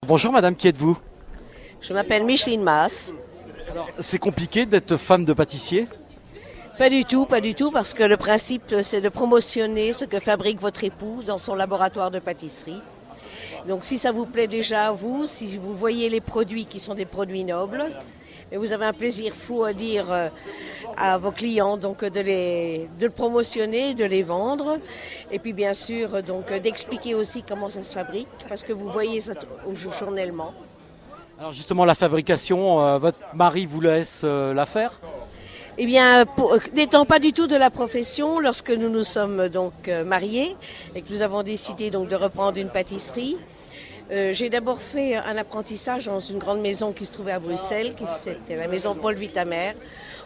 Bonjour madame, qui êtes-vous? Je m'appelle Micheline Maas. Alors, c'est compliqué d'être femme de pâtissier? Pas du tout, parce que le principe, c'est de promotionner ce que fabrique votre époux dans son laboratoire de pâtisserie. Donc si ça vous plaît déjà à vous, si vous voyez les produits qui sont des produits nobles, et vous avez un plaisir fou à dire à vos clients donc de le promotionner, de les vendre, et puis bien sûr donc d'expliquer aussi comment ça se fabrique, parce que vous voyez ça journellement. Alors justement, la fabrication, votre mari vous laisse la faire? Eh bien, n'étant pas du tout de la profession, lorsque nous nous sommes donc mariés et que nous avons décidé donc de reprendre une pâtisserie, j'ai d'abord fait un apprentissage dans une grande maison qui se trouvait à Bruxelles, c'était la maison Paul Vitamer,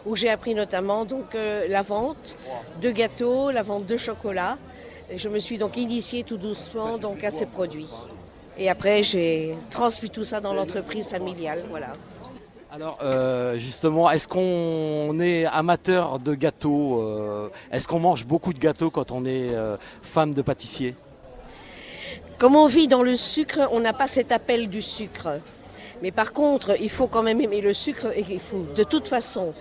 où j'ai appris notamment donc la vente de gâteaux, la vente de chocolat. Et je me suis donc initiée tout doucement donc à ces produits. Et après, j'ai transmis tout ça dans l'entreprise familiale, voilà. Alors justement, est-ce qu'on est amateur de gâteaux? Est-ce qu'on mange beaucoup de gâteaux quand on est femme de pâtissier? Comme on vit dans le sucre, on n'a pas cet appel du sucre. Mais par contre, il faut quand même aimer le sucre et il faut, de toute façon,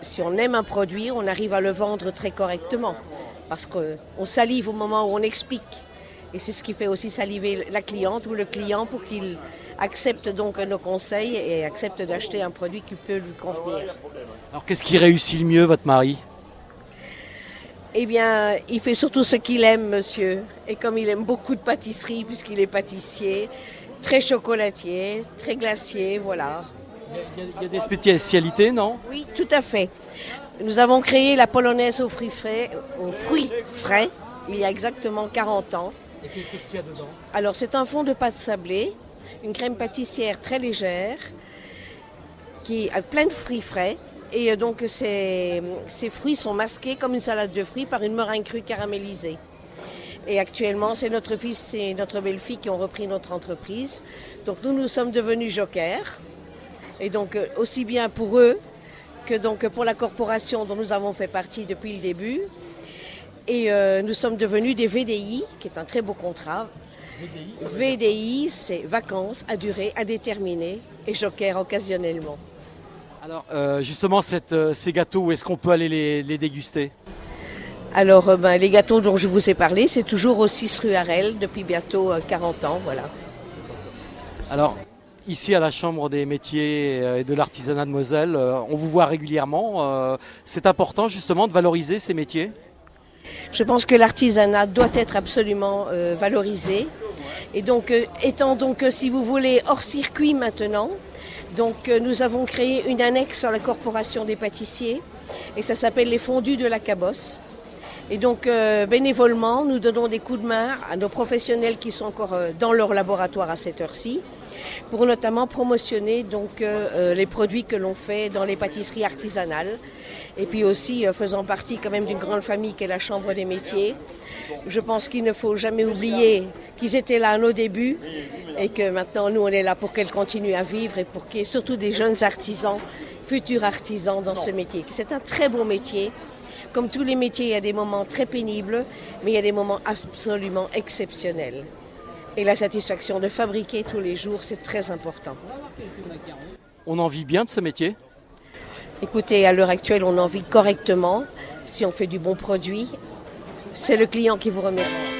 si on aime un produit, on arrive à le vendre très correctement. Parce qu'on salive au moment où on explique. Et c'est ce qui fait aussi saliver la cliente ou le client pour qu'il accepte donc nos conseils et accepte d'acheter un produit qui peut lui convenir. Alors qu'est-ce qui réussit le mieux, votre mari? Eh bien, il fait surtout ce qu'il aime, monsieur. Et comme il aime beaucoup de pâtisserie, puisqu'il est pâtissier, très chocolatier, très glacier, voilà. Il y a des spécialités, non? Oui, tout à fait. Nous avons créé la polonaise aux fruits frais, il y a exactement 40 ans. Et qu'est-ce qu'il y a dedans? Alors, c'est un fond de pâte sablée, une crème pâtissière très légère, qui a plein de fruits frais. Et donc, ces fruits sont masqués comme une salade de fruits par une meringue crue caramélisée. Et actuellement, c'est notre fils et notre belle-fille qui ont repris notre entreprise. Donc, nous sommes devenus jokers. Et donc, aussi bien pour eux que donc pour la corporation dont nous avons fait partie depuis le début. Et nous sommes devenus des VDI, qui est un très beau contrat. VDI, c'est vacances à durée indéterminée et joker occasionnellement. Alors justement, ces gâteaux, où est-ce qu'on peut aller les déguster? Alors les gâteaux dont je vous ai parlé, c'est toujours au 6 rue Harel depuis bientôt 40 ans, voilà. Alors ici à la Chambre des métiers et de l'artisanat de Moselle, on vous voit régulièrement. C'est important justement de valoriser ces métiers? Je pense que l'artisanat doit être absolument valorisé. Et donc, étant donc, si vous voulez, hors circuit maintenant, donc nous avons créé une annexe à la Corporation des pâtissiers et ça s'appelle les fondus de la Cabosse. Et donc, bénévolement, nous donnons des coups de main à nos professionnels qui sont encore dans leur laboratoire à cette heure-ci pour notamment promotionner donc, les produits que l'on fait dans les pâtisseries artisanales. Et puis aussi, faisant partie quand même d'une grande famille qui est la Chambre des métiers, je pense qu'il ne faut jamais oublier qu'ils étaient là à nos débuts et que maintenant, nous, on est là pour qu'elles continuent à vivre et pour qu'il y ait surtout des jeunes artisans, futurs artisans dans ce métier. C'est un très beau métier. Comme tous les métiers, il y a des moments très pénibles, mais il y a des moments absolument exceptionnels. Et la satisfaction de fabriquer tous les jours, c'est très important. On en vit bien de ce métier? Écoutez, à l'heure actuelle, on en vit correctement. Si on fait du bon produit, c'est le client qui vous remercie.